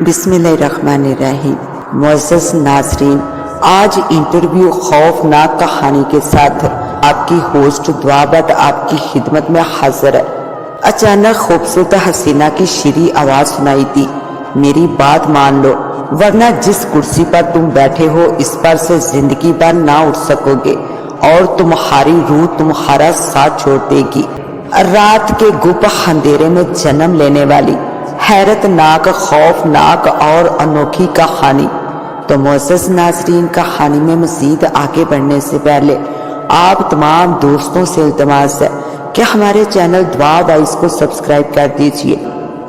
बिस्मिल्लाहिर्रहमानिर्रहीम। मुअज़्ज़ज़ नाज़रीन, आज इंटरव्यू खौफनाक कहानी के साथ आपकी होस्ट दुआ भट्ट आपकी खिदमत में हाजिर है। अचानक खूबसूरत हसीना की शीरी आवाज सुनाई दी, मेरी बात मान लो वरना जिस कुर्सी पर तुम बैठे हो इस पर से जिंदगी भर ना उठ सकोगे और तुम्हारी रूह तुम्हारा साथ छोड़ देगी। रात के गुप अंधेरे में जन्म लेने वाली हैरतनाक, खौफनाक और अनोखी कहानी। तो मुअज़्ज़ज़ नाज़रीन, कहानी में मज़ीद आगे बढ़ने से पहले आप तमाम दोस्तों से इल्तिमास है कि हमारे चैनल दुआ वॉइस को सब्सक्राइब कर दीजिए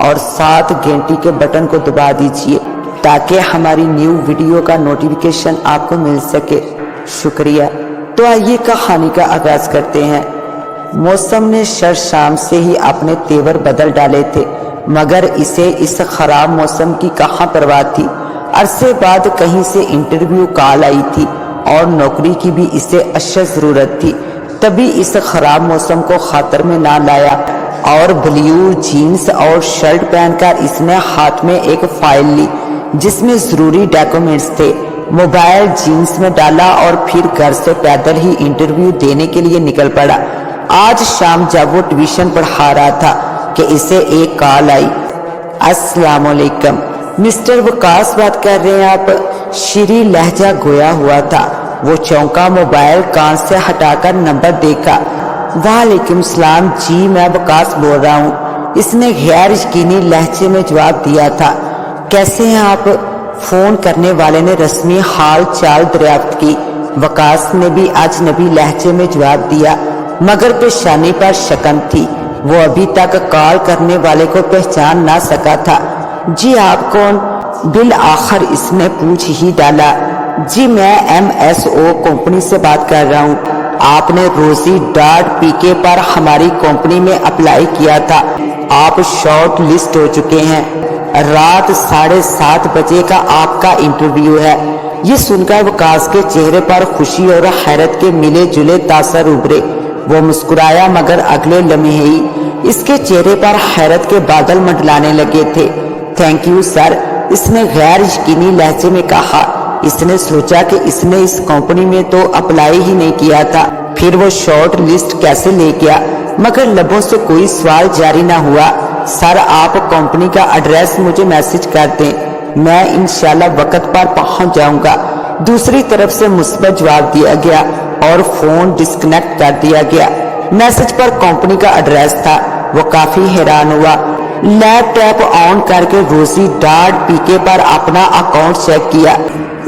और साथ घंटी के बटन को दबा दीजिए ताकि हमारी न्यू वीडियो का नोटिफिकेशन आपको मिल सके। शुक्रिया। तो आइए कहानी का आगाज करते हैं। मौसम ने शर शाम से ही अपने तेवर बदल डाले थे, मगर इसे इस खराब मौसम की कहाँ परवाह थी। अरसे बाद कहीं से इंटरव्यू कॉल आई थी और नौकरी की भी इसे अशद जरूरत थी। तभी इस खराब मौसम को खातर में ना लाया और ब्लू जीन्स और शर्ट पहनकर इसने हाथ में एक फाइल ली जिसमें जरूरी डॉक्यूमेंट्स थे। मोबाइल जीन्स में डाला और फिर घर से पैदल ही इंटरव्यू देने के लिए निकल पड़ा। आज शाम जब वो ट्यूशन पढ़ा रहा था कि इसे एक कॉल आई। अस्सलाम वालेकुम मिस्टर वकास बात कर रहे हैं आप? शीरी लहजा गोया हुआ था। वो चौंका, मोबाइल कान से हटाकर नंबर देखा। वालेकुम सलाम जी, मैं वकास बोल रहा हूँ, इसने गैर यकीनी लहजे में जवाब दिया था। कैसे हैं आप? फोन करने वाले ने रस्मी हाल चाल दरियाफ्त की। वकास ने भी अजनबी लहजे में जवाब दिया, मगर पेशानी पर शकन थी। वो अभी तक कॉल करने वाले को पहचान ना सका था। जी आप कौन? बिल आखिर इसने पूछ ही डाला। जी मैं MSO कंपनी से बात कर रहा हूँ। आपने रोजी .pk पर हमारी कंपनी में अप्लाई किया था। आप शॉर्ट लिस्ट हो चुके हैं। रात 7:30 बजे का आपका इंटरव्यू है। ये सुनकर वकास के चेहरे पर खुशी और हैरत के मिले जुले तासर उभरे। वो मुस्कुराया, मगर अगले लम्हे ही इसके चेहरे पर हैरत के बादल मंडलाने लगे थे। थैंक यू सर, इसने गैर यकीनी लहजे में कहा। इसने सोचा कि इसने इस कंपनी में तो अप्लाई ही नहीं किया था, फिर वो शॉर्ट लिस्ट कैसे ले गया? मगर लबों से कोई सवाल जारी ना हुआ। सर आप कंपनी का एड्रेस मुझे मैसेज कर दें, मैं इंशाल्लाह वक्त पर पहुंच जाऊंगा। दूसरी तरफ से मुस्बत जवाब दिया गया और फोन डिस्कनेक्ट कर दिया गया। मैसेज पर कंपनी का एड्रेस था। वो काफी हैरान हुआ। लैपटॉप ऑन करके रोजी .pk पर अपना अकाउंट चेक किया।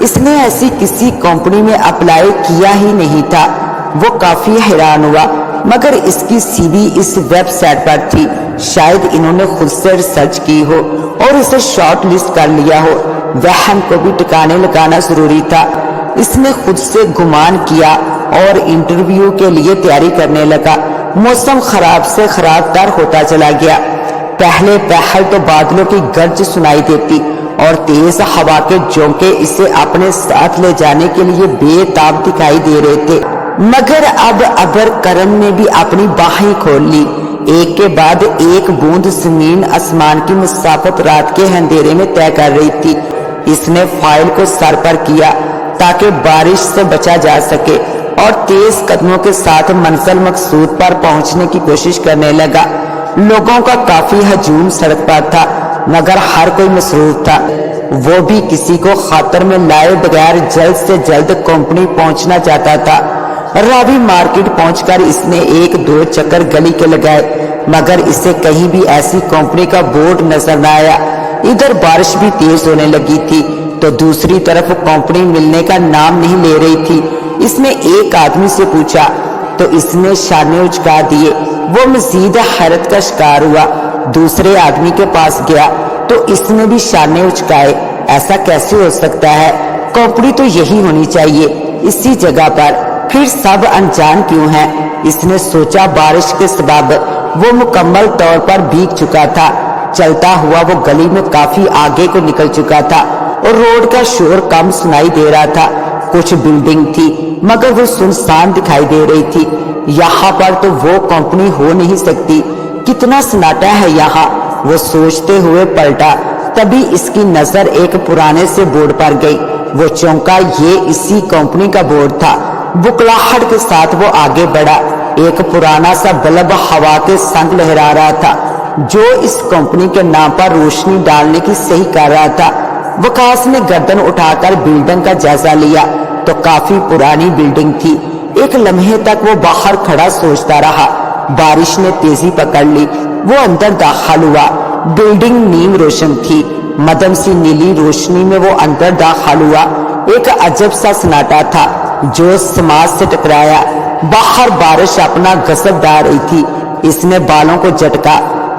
इसने ऐसी किसी कंपनी में अप्लाई किया ही नहीं था। वो काफी हैरान हुआ, मगर इसकी सीवी इस वेबसाइट पर थी। शायद इन्होंने खुद से रिसर्च की हो और इसे शॉर्ट लिस्ट कर लिया हो। वहम को भी ठिकाने लगाना जरूरी था। इसने खुद से गुमान किया और इंटरव्यू के लिए तैयारी करने लगा। मौसम खराब से खराब तर होता चला गया। पहले पहल तो बादलों की गर्ज सुनाई देती और तेज हवा के झोंके इसे अपने साथ ले जाने के लिए बेताब दिखाई दे रहे थे। मगर अब अबर करम ने भी अपनी बाहें खोल ली। एक के बाद एक बूंद जमीन आसमान की मुसाफत रात के अंधेरे में तय कर रही थी। इसने फाइल को सर पर किया ताकि बारिश से बचा जा सके और तेज कदमों के साथ मंजिल मकसूद पर पहुंचने की कोशिश करने लगा। लोगों का काफी हजूम सड़क पर था, मगर हर कोई मसरूफ था। वो भी किसी को खातर में लाए बगैर जल्द से जल्द कंपनी पहुंचना चाहता था। रावी मार्केट पहुंचकर इसने एक दो चक्कर गली के लगाए, मगर इसे कहीं भी ऐसी कंपनी का बोर्ड नजर न आया। इधर बारिश भी तेज होने लगी थी तो दूसरी तरफ कंपनी मिलने का नाम नहीं ले रही थी। इसने एक आदमी से पूछा तो इसने शाने उचका दिए। वो मजीद हैरत का शिकार हुआ। दूसरे आदमी के पास गया तो इसने भी शाने उचकाए। ऐसा कैसे हो सकता है? कंपनी तो यही होनी चाहिए, इसी जगह पर, फिर सब अनजान क्यों हैं? इसने सोचा। बारिश के सबब वो मुकम्मल तौर पर भीग चुका था। चलता हुआ वो गली में काफी आगे को निकल चुका था और रोड का शोर कम सुनाई दे रहा था। कुछ बिल्डिंग थी, मगर वो सुनसान दिखाई दे रही थी। यहाँ पर तो वो कंपनी हो नहीं सकती। कितना सन्नाटा है यहाँ, वो सोचते हुए पलटा तभी इसकी नजर एक पुराने से बोर्ड पर गई। वो चौंका, ये इसी कंपनी का बोर्ड था। बुकलाहट के साथ वो आगे बढ़ा। एक पुराना सा बल्ब हवा के संग लहरा रहा था, जो इस कंपनी के नाम पर रोशनी डालने की सही कर रहा था। वकास ने गर्दन उठाकर बिल्डिंग का जायजा लिया तो काफी पुरानी बिल्डिंग थी। एक लम्हे तक वो बाहर खड़ा सोचता रहा। बारिश ने तेजी पकड़ ली। वो अंदर दाखिल हुआ। बिल्डिंग नीम रोशन थी। मध्यम सी नीली रोशनी में वो अंदर दाखिल हुआ। एक अजब सा सन्नाटा था जो समाज से टकराया। बाहर बारिश अपना गजब डाल रही थी। इसने बालों को झटका,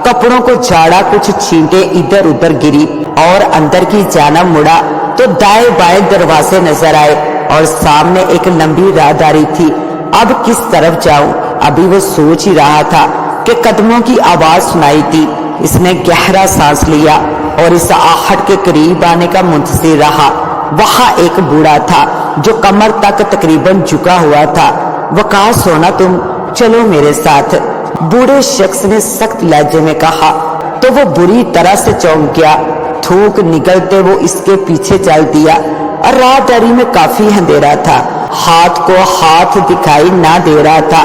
कपड़ों को झाड़ा, कुछ छींटे इधर उधर गिरी और अंदर की जाना मुड़ा तो दाएं बाएं दरवाजे नजर आए और सामने एक लंबी राहदारी थी। अब किस तरफ जाऊं? अभी वो सोच ही रहा था कि कदमों की आवाज सुनाई दी। इसने गहरा सांस लिया और इस आहट के करीब आने का मुंतजिर रहा। वहां एक बूढ़ा था जो कमर तक तकरीबन झुका हुआ था। वकास हो ना तुम, चलो मेरे साथ, बूढ़े शख्स ने सख्त लहजे में कहा तो वो बुरी तरह से चौंक गया। थूक निकलते वो इसके पीछे चल दिया और राहदारी में काफी अंधेरा था। हाथ को हाथ दिखाई ना दे रहा था।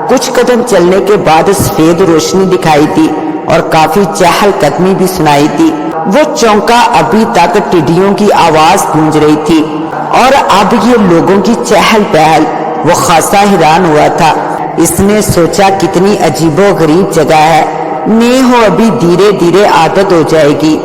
कुछ कदम चलने के बाद सफेद रोशनी दिखाई दी और काफी चहलकदमी भी सुनाई दी। वो चौंका। अभी तक टिड्डियों की आवाज गूंज रही थी और अब ये लोगों की चहल पहल। वो खासा हैरान हुआ था। इसने सोचा कितनी अजीबो गरीब जगह है, नहीं हो अभी धीरे धीरे आदत हो जाएगी।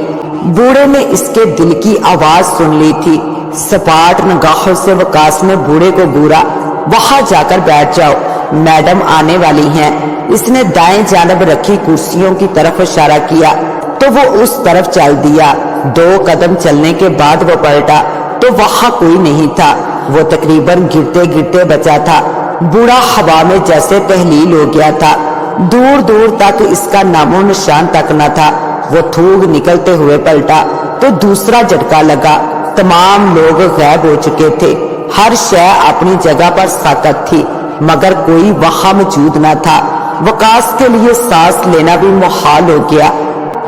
बूढ़े ने इसके दिल की आवाज सुन ली थी। सपाट निगाहों से वकास ने बूढ़े को घूरा। वहां जाकर बैठ जाओ, मैडम आने वाली हैं। इसने दाएं जानब रखी कुर्सियों की तरफ इशारा किया तो वो उस तरफ चल दिया। 2 कदम चलने के बाद वो पलटा तो वहां कोई नहीं था। वो तकरीबन गिरते गिरते बचा था। बूढ़ा हवा में जैसे तहलील हो गया था। दूर दूर तक इसका नामो निशान तक न था। वो थूक निकलते हुए पलटा तो दूसरा झटका लगा। तमाम लोग गायब हो चुके थे। हर शय अपनी जगह पर साकत थी मगर कोई वहां मौजूद न था। वकास के लिए सांस लेना भी मुहाल हो गया।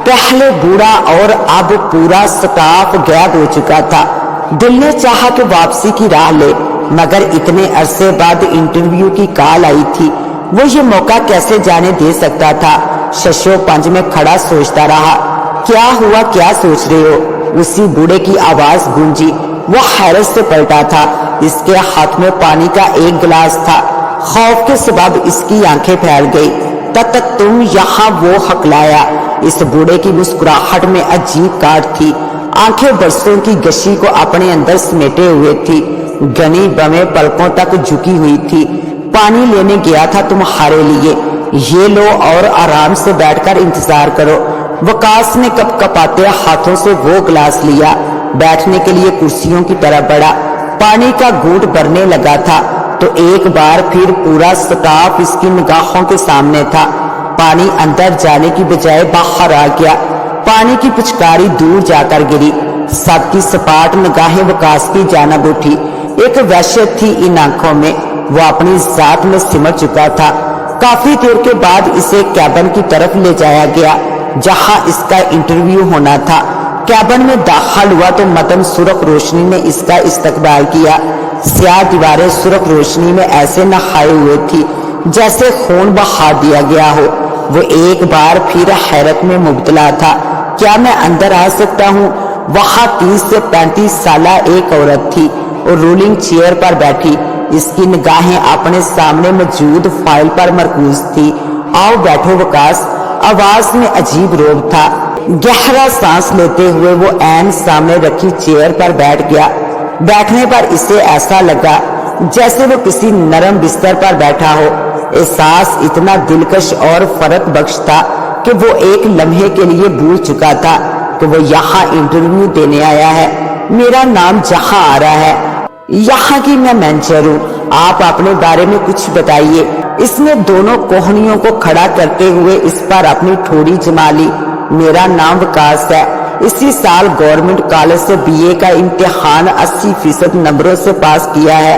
पहले बूढ़ा और अब पूरा स्टाफ गायब हो चुका था। दिल ने चाहा कि वापसी की राह ले मगर इतने अरसे बाद इंटरव्यू की कॉल आई थी। वो ये मौका कैसे जाने दे सकता था। शशो पंज में खड़ा सोचता रहा। क्या हुआ, क्या सोच रहे हो? उसी बूढ़े की आवाज गूंजी। वो हैरत से पलटा था। इसके हाथ में पानी का एक गिलास था। खौफ के सबब इसकी आंखें फैल गई। तब तक तुम यहाँ, वो हकलाया। इस बूढ़े की मुस्कुराहट में अजीब काट थी। आंखें बरसों की गशी को अपने अंदर समेटे हुए थी। घनी बमें पलकों तक झुकी हुई थी। पानी लेने गया था तुम्हारे लिए, ये लो और आराम से बैठकर इंतजार करो। वकास ने कपकपाते हाथों से वो गिलास लिया। बैठने के लिए कुर्सियों की तरफ बढ़ा। पानी का घूंट भरने लगा था तो एक बार फिर पूरा स्टाफ इसकी निगाहों के सामने था। पानी अंदर जाने की बजाय बाहर आ गया। पानी की पिचकारी दूर जाकर गिरी। सबकी सपाट निगाहें वकास की जानिब उठी। एक वहशत थी इन आंखों में। वो अपनी जात में सिमट चुका था। काफी देर के बाद इसे कैबिन की तरफ ले जाया गया जहां इसका इंटरव्यू होना था। कैबिन में दाखिल हुआ तो मदम सुर्ख रोशनी ने इसका इस्तकबाल किया। स्याह दीवारें सुर्ख रोशनी में ऐसे नहाए हुए थी जैसे खून बहा दिया गया हो। वो एक बार फिर हैरत में मुब्तला था। क्या मैं अंदर आ सकता हूँ? वहाँ 30 से 35 साला एक औरत थी और रूलिंग चेयर पर बैठी। इसकी निगाहें अपने सामने मौजूद फाइल पर मरकूज थी। आओ बैठो वकास। आवाज में अजीब रोब था। गहरा सांस लेते हुए वो ऐन सामने रखी चेयर पर बैठ गया। बैठने पर इसे ऐसा लगा जैसे वो किसी नरम बिस्तर पर बैठा हो। एहसास इतना दिलकश और फरक बख्श था कि वो एक लम्हे के लिए भूल चुका था कि वो यहाँ इंटरव्यू देने आया है। मेरा नाम जहाँ आ रहा है, यहाँ की मैं मैनेजर हूँ। आप अपने बारे में कुछ बताइए। इसने दोनों कोहनियों को खड़ा करते हुए इस पर अपनी ठोड़ी जमा ली। मेरा नाम विकास है। इसी साल गवर्नमेंट कॉलेज से बीए का इम्तिहान 80% नंबरों से पास किया है।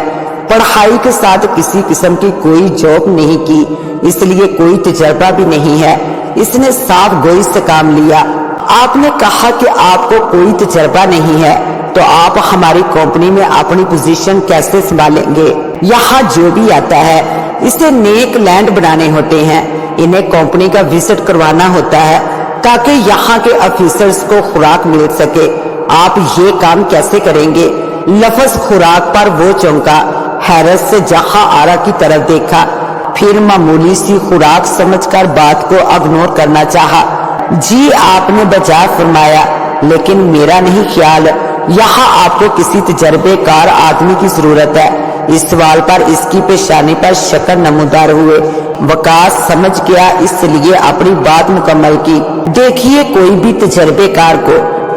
पढ़ाई के साथ किसी किस्म की कोई जॉब नहीं की, इसलिए कोई तजर्बा भी नहीं है। इसने साफ गोई से काम लिया। آپ نے کہا کہ آپ کو کوئی تجربہ نہیں ہے تو آپ ہماری کمپنی میں اپنی پوزیشن کیسے سنبھالیں گے؟ یہاں جو بھی آتا ہے اسے نیک لینڈ بنانے ہوتے ہیں، انہیں کمپنی کا وزٹ کروانا ہوتا ہے تاکہ یہاں کے آفیسرز کو خوراک مل سکے۔ آپ یہ کام کیسے کریں گے؟ لفظ خوراک پر وہ چونکا، حیرت سے جہاں آرا کی طرف دیکھا، پھر معمولی سی خوراک سمجھ کر بات کو اگنور کرنا چاہا۔ جی آپ نے بجا فرمایا، لیکن میرا نہیں خیال، یہاں آپ کو کسی تجربے کار آدمی کی ضرورت ہے۔ اس سوال پر اس کی پیشانی پر شکر نمودار ہوئے۔ وقاص سمجھ گیا، اس لیے اپنی بات مکمل کی۔ دیکھیے، کوئی بھی تجربے کار کو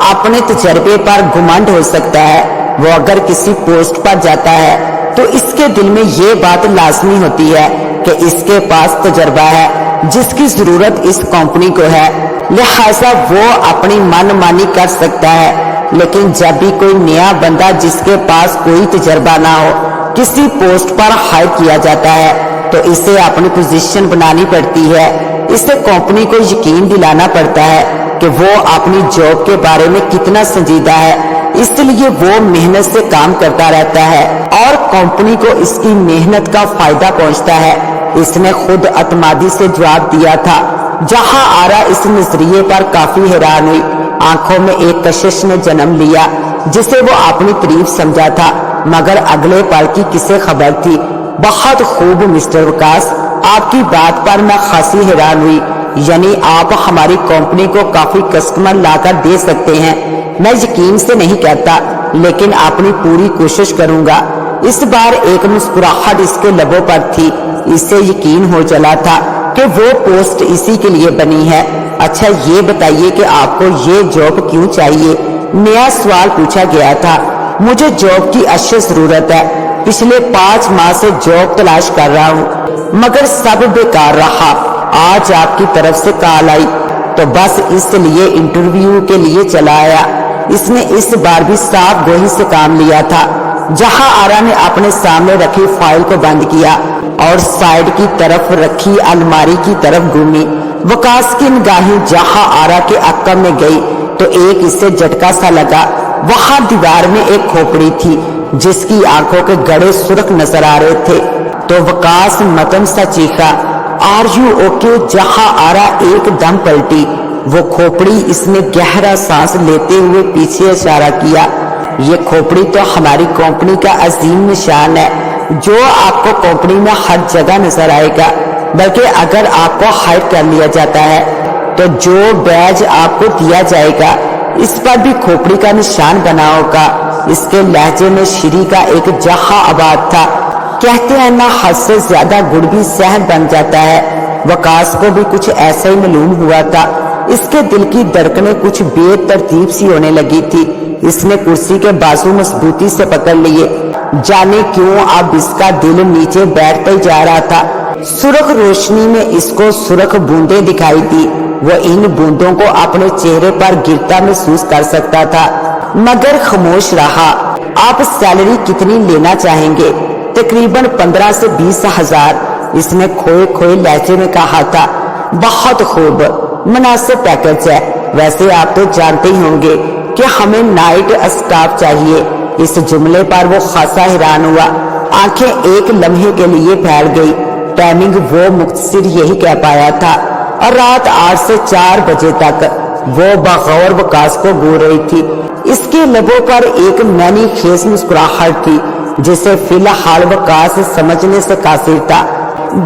اپنے تجربے پر گھمنڈ ہو سکتا ہے۔ وہ اگر کسی پوسٹ پر جاتا ہے تو اس کے دل میں یہ بات لازمی ہوتی ہے کہ اس کے پاس تجربہ ہے جس کی ضرورت اس کمپنی کو ہے، لہذا وہ اپنی من مانی کر سکتا ہے۔ لیکن جب بھی کوئی نیا بندہ جس کے پاس کوئی تجربہ نہ ہو کسی پوسٹ پر ہائر کیا جاتا ہے تو اسے اپنی پوزیشن بنانی پڑتی ہے۔ اسے کمپنی کو یقین دلانا پڑتا ہے کہ وہ اپنی جاب کے بارے میں کتنا سنجیدہ ہے، اس لیے وہ محنت سے کام کرتا رہتا ہے اور کمپنی کو اس کی محنت کا فائدہ پہنچتا ہے۔ اس نے خود اعتمادی سے جواب دیا تھا۔ جہاں آرا اس نظریے پر کافی حیران ہوئی، آنکھوں میں ایک کشش نے جنم لیا جسے وہ اپنی تعریف سمجھا تھا، مگر اگلے پل کی کسے خبر تھی۔ بہت خوب مسٹر وقاص، آپ کی بات پر میں خاصی حیران ہوئی، یعنی آپ ہماری کمپنی کو کافی کسٹمر لا کر دے سکتے ہیں۔ میں یقین سے نہیں کہتا، لیکن اپنی پوری کوشش کروں گا۔ اس بار ایک مسکراہٹ اس کے لبوں پر تھی، اس سے یقین ہو چلا تھا کہ وہ پوسٹ اسی کے لیے بنی ہے۔ اچھا یہ بتائیے کہ آپ کو یہ جاب کیوں چاہیے؟ نیا سوال پوچھا گیا تھا۔ مجھے جاب کی اشد ضرورت ہے، پچھلے 5 ماہ سے جاب تلاش کر رہا ہوں مگر سب بیکار رہا۔ آج آپ کی طرف سے کال آئی تو بس اس لیے انٹرویو کے لیے چلا آیا۔ اس نے اس بار بھی صاف گوئی سے کام لیا تھا۔ جہاں آرا نے اپنے سامنے رکھی فائل کو بند کیا اور سائیڈ کی طرف رکھی الماری کی طرف گھومی، وقاص کی نگاہیں جہاں آرا کے عقب میں گئی تو ایک اسے جھٹکا سا لگا۔ وہاں دیوار میں ایک کھوپڑی تھی جس کی آنکھوں کے گڑے سرخ نظر آ رہے تھے، تو وقاص متن سا چیخا، آر یو اوکے؟ جہاں آرا ایک دم پلٹی۔ وہ کھوپڑی، اس نے گہرا سانس لیتے ہوئے پیچھے اشارہ کیا۔ یہ کھوپڑی تو ہماری کمپنی کا عظیم نشان ہے جو آپ کو کمپنی میں ہر جگہ نظر آئے گا، بلکہ اگر آپ کو ہائر کر لیا جاتا ہے تو جو بیج آپ کو دیا جائے گا اس پر بھی کھوپڑی کا نشان بنا ہوگا۔ اس کے لہجے میں شری کا ایک جہاں آباد تھا۔ کہتے ہیں نہ حد سے زیادہ گڑ بھی زہر بن جاتا ہے۔ وقاص کو بھی کچھ ایسا ہی معلوم ہوا تھا۔ اس کے دل کی دھڑکنیں کچھ بے ترتیب سی ہونے لگی تھی۔ اس نے کرسی کے بازو مضبوطی سے پکڑ لیے، جانے کیوں اب اس کا دل نیچے بیٹھتا ہی جا رہا تھا۔ سرخ روشنی میں اس کو سرخ بوندیں دکھائی دی۔ وہ ان بوندوں کو اپنے چہرے پر گرتا محسوس کر سکتا تھا مگر خاموش رہا۔ آپ سیلری کتنی لینا چاہیں گے؟ تقریباً 15 سے 20 ہزار، اس نے کھوئے کھوئے لہجے میں کہا تھا۔ بہت خوب، مناسب پیکج ہے۔ ویسے آپ تو جانتے ہی ہوں گے کہ ہمیں نائٹ اسٹاف چاہیے۔ اس جملے پر وہ خاصا حیران ہوا، آنکھیں ایک لمحے کے لیے پھیل گئی۔ ٹائمنگ وہ مختصر یہی کہہ پایا تھا اور رات 8 سے 4 بجے تک وہ بغور وقاص کو گو رہی تھی۔ اس کے لبوں پر ایک معنی خیز مسکراہٹ تھی جسے فی الحال وقاص سمجھنے سے قاصر تھا۔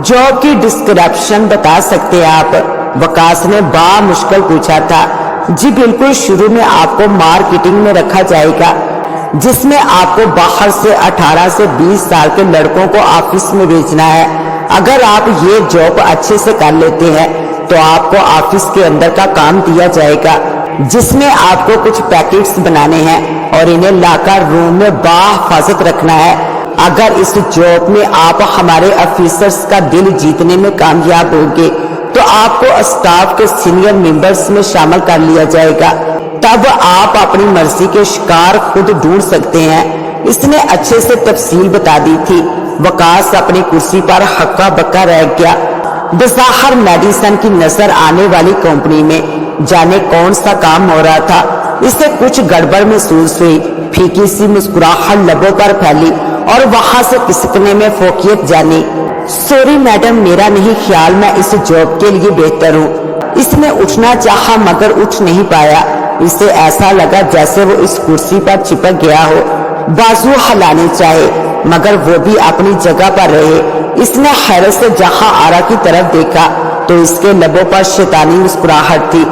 جاب کی ڈسکرپشن بتا سکتے آپ؟ وقاص نے با مشکل پوچھا تھا۔ جی بالکل، شروع میں آپ کو مارکیٹنگ میں رکھا جائے گا جس میں آپ کو باہر سے 18 سے 20 سال کے لڑکوں کو آفس میں بھیجنا ہے۔ اگر آپ یہ جاب اچھے سے کر لیتے ہیں تو آپ کو آفس کے اندر کا کام دیا جائے گا جس میں آپ کو کچھ پیکٹس بنانے ہیں اور انہیں لا کر روم میں باحفاظت رکھنا ہے۔ اگر اس جاب میں آپ ہمارے آفیسرز کا دل جیتنے میں کامیاب ہوگے تو آپ کو اسٹاف کے سینئر ممبرز میں شامل کر لیا جائے گا۔ تب آپ اپنی مرضی کے شکار خود ڈھونڈ سکتے ہیں۔ اس نے اچھے سے تفصیل بتا دی تھی۔ وقاص اپنی کرسی پر ہکا بکا رہ گیا۔ بظاہر میڈیسن کی نظر آنے والی کمپنی میں जाने कौन सा काम हो रहा था। इसे कुछ गड़बड़ महसूस हुई। फीकी सी मुस्कुराहट लबों पर फैली और वहां से खिसकने में फोकियत जानी। सॉरी मैडम, मेरा नहीं ख्याल, मैं इस जॉब के लिए बेहतर हूँ। इसने उठना चाहा मगर उठ नहीं पाया। इसे ऐसा लगा जैसे वो इस कुर्सी पर चिपक गया हो। बाजू हिलाने चाहे मगर वो भी अपनी जगह पर रहे। इसने हैरत से जहां आरा की तरफ देखा तो इसके लबों पर शैतानी मुस्कुराहट थी।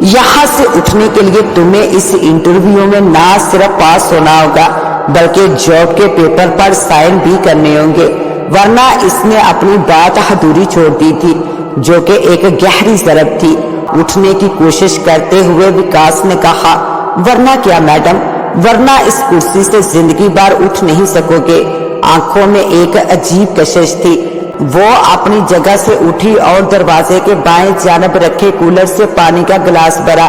यहाँ से उठने के लिए तुम्हें इस इंटरव्यू में ना सिर्फ पास होना होगा बल्कि जॉब के पेपर पर साइन भी करने होंगे, वरना इसने अपनी बात अधूरी छोड़ दी थी जो कि एक गहरी ज़रब थी। उठने की कोशिश करते हुए विकास ने कहा, वरना क्या मैडम, वरना इस कुर्सी से जिंदगी भर उठ नहीं सकोगे। आंखों में एक अजीब कशिश थी। वो अपनी जगह से उठी और दरवाजे के बाएं जानब रखे कूलर से पानी का गिलास भरा।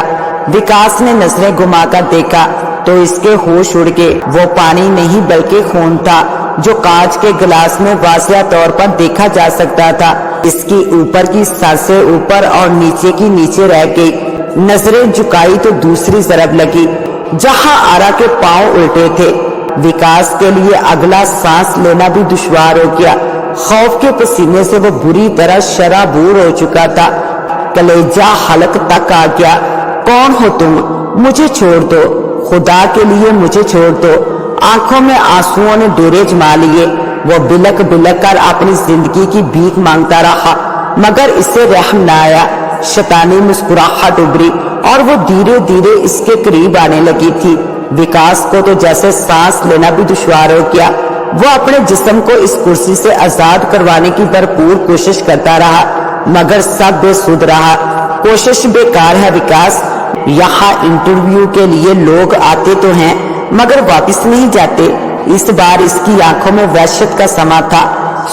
विकास ने नजरें घुमाकर देखा तो इसके होश उड़ गए। वो पानी नहीं बल्कि खून था जो कांच के गिलास में वाज़िह तौर पर देखा जा सकता था। इसकी ऊपर की सांसें ऊपर और नीचे की नीचे रह गई। नजरें झुकाई तो दूसरी ज़रब लगी जहां आरा के पांव उल्टे थे। विकास के लिए अगला सांस लेना भी दुश्वार हो गया। खौफ के पसीने से वो बुरी तरह शराबूर हो चुका था। कलेजा हलक तक आ गया। कौन हो तुम? मुझे छोड़ दो, खुदा के लिए मुझे छोड़ दो। आंखों में आंसुओं ने डेरे जमा लिए। वो बिलक बिलक कर अपनी जिंदगी की भीख मांगता रहा मगर इसे रहम न आया। शैतानी मुस्कुराहट उभरी और वो धीरे धीरे इसके करीब आने लगी थी। विकास को तो जैसे सांस लेना भी दुश्वार हो गया। वो अपने जिस्म को इस कुर्सी से आजाद करवाने की भरपूर कोशिश करता रहा मगर सब बेसुध रहा। कोशिश बेकार है विकास। यहाँ इंटरव्यू के लिए लोग आते तो हैं मगर वापस नहीं जाते। इस बार इसकी आंखों में वहशत का समा था।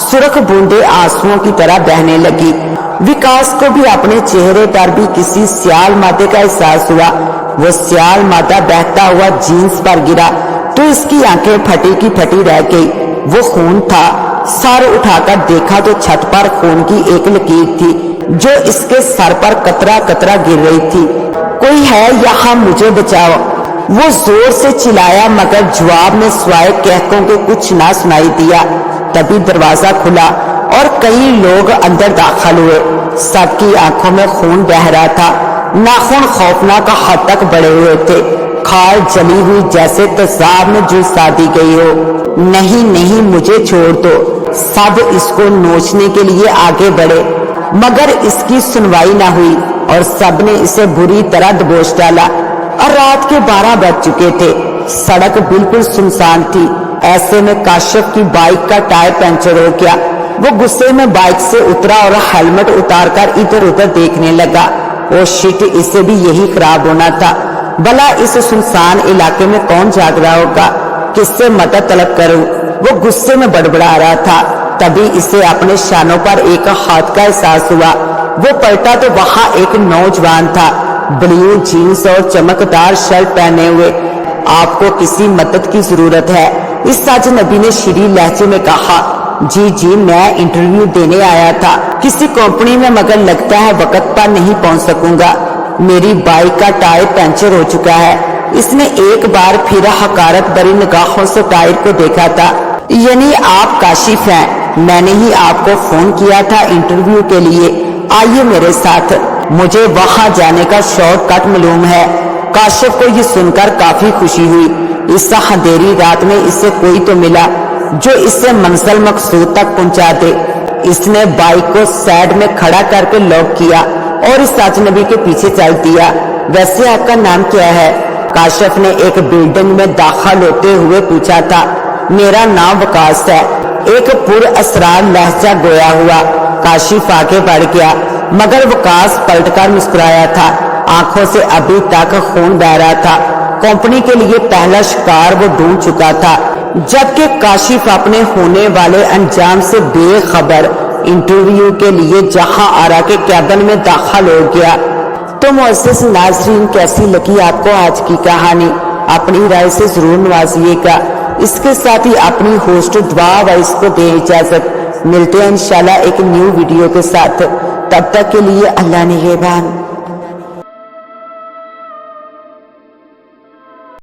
सुर्ख बूंदे आंसुओं की तरह बहने लगी। विकास को भी अपने चेहरे पर भी किसी सियाल मादे का एहसास हुआ। वो सियाल मादा बहता हुआ जीन्स पर गिरा तो इसकी आंखें फटी की फटी रह गई। वो खून था। सर उठाकर देखा तो छत पर खून की एक लकीर थी जो इसके सर पर कतरा कतरा गिर रही थी। कोई है यहाँ, मुझे बचाओ। वो जोर से चिल्लाया मगर जवाब में स्वाय कहकों के कुछ ना सुनाई दिया। तभी दरवाजा खुला और कई लोग अंदर दाखिल हुए। सबकी आंखों में खून बह रहा था। नाखून खौफनाक हद तक बढ़े हुए थे। खाल जली हुई जैसे तेजाब में झुलसा दी गई हो। नहीं नहीं, मुझे छोड़ दो। सब इसको नोचने के लिए आगे बढ़े मगर इसकी सुनवाई ना हुई और सबने इसे बुरी तरह दबोच डाला। और रात के 12 बज चुके थे। सड़क बिल्कुल सुनसान थी। ऐसे में काशिफ की बाइक का टायर पंचर हो गया। वो गुस्से में बाइक से उतरा और हेलमेट उतारकर इधर उधर देखने लगा। ओ शिट, इसे भी यही खराब होना था। भला इस सुनसान इलाके में कौन जाग रहा होगा? किससे मदद तलब करूं? वो गुस्से में बड़बड़ा रहा था। तभी इसे अपने शानों पर एक हाथ का एहसास हुआ। वो पलटा तो वहां एक नौजवान था, ब्लू जीन्स और चमकदार शर्ट पहने हुए। आपको किसी मदद की जरूरत है? इस अजनबी ने शीरी लहजे में कहा। जी जी, मैं इंटरव्यू देने आया था किसी कंपनी में मगर लगता है वक्त पर नहीं पहुंच सकूंगा। मेरी बाइक का टायर पंचर हो चुका है। इसने एक बार फिर हकारत भरी निगाहों से टायर को देखा था। यानी आप काशिफ हैं? मैंने ही आपको फोन किया था इंटरव्यू के लिए। आइए मेरे साथ, मुझे वहां जाने का शॉर्टकट मालूम है। काशिफ को ये सुनकर काफी खुशी हुई। इस अंधेरी रात में इसे कोई तो मिला जो इसे मंजिल मकसूद तक पहुंचा दे। इसने बाइक को साइड में खड़ा करके लॉक किया और इस अजनबी के पीछे चल दिया। वैसे आपका नाम क्या है? काशिफ ने एक बिल्डिंग में दाखिल होते हुए पूछा था। मेरा नाम विकास है। एक पुर असरार लहजा गोया हुआ। काशिफ आगे बढ़ गया मगर विकास पलटकर मुस्कुराया था। आंखों से अभी तक खून बह रहा था। कंपनी के लिए पहला शिकार वो ढूंढ चुका था जबकि काशिफ अपने होने वाले अंजाम से बेखबर इंटरव्यू के लिए जहां आरा के कैबिन में दाखिल हो गया। तो मुअज़्ज़िज़ नाज़रीन, कैसी लगी आपको आज की कहानी? अपनी राय से जरूर नवाजिएगा। इसके साथ ही अपनी होस्ट दुआ व इसको दे इजाजत। मिलते हैं इंशाल्लाह एक न्यू वीडियो के साथ। तब तक के लिए अल्लाह निगहबान।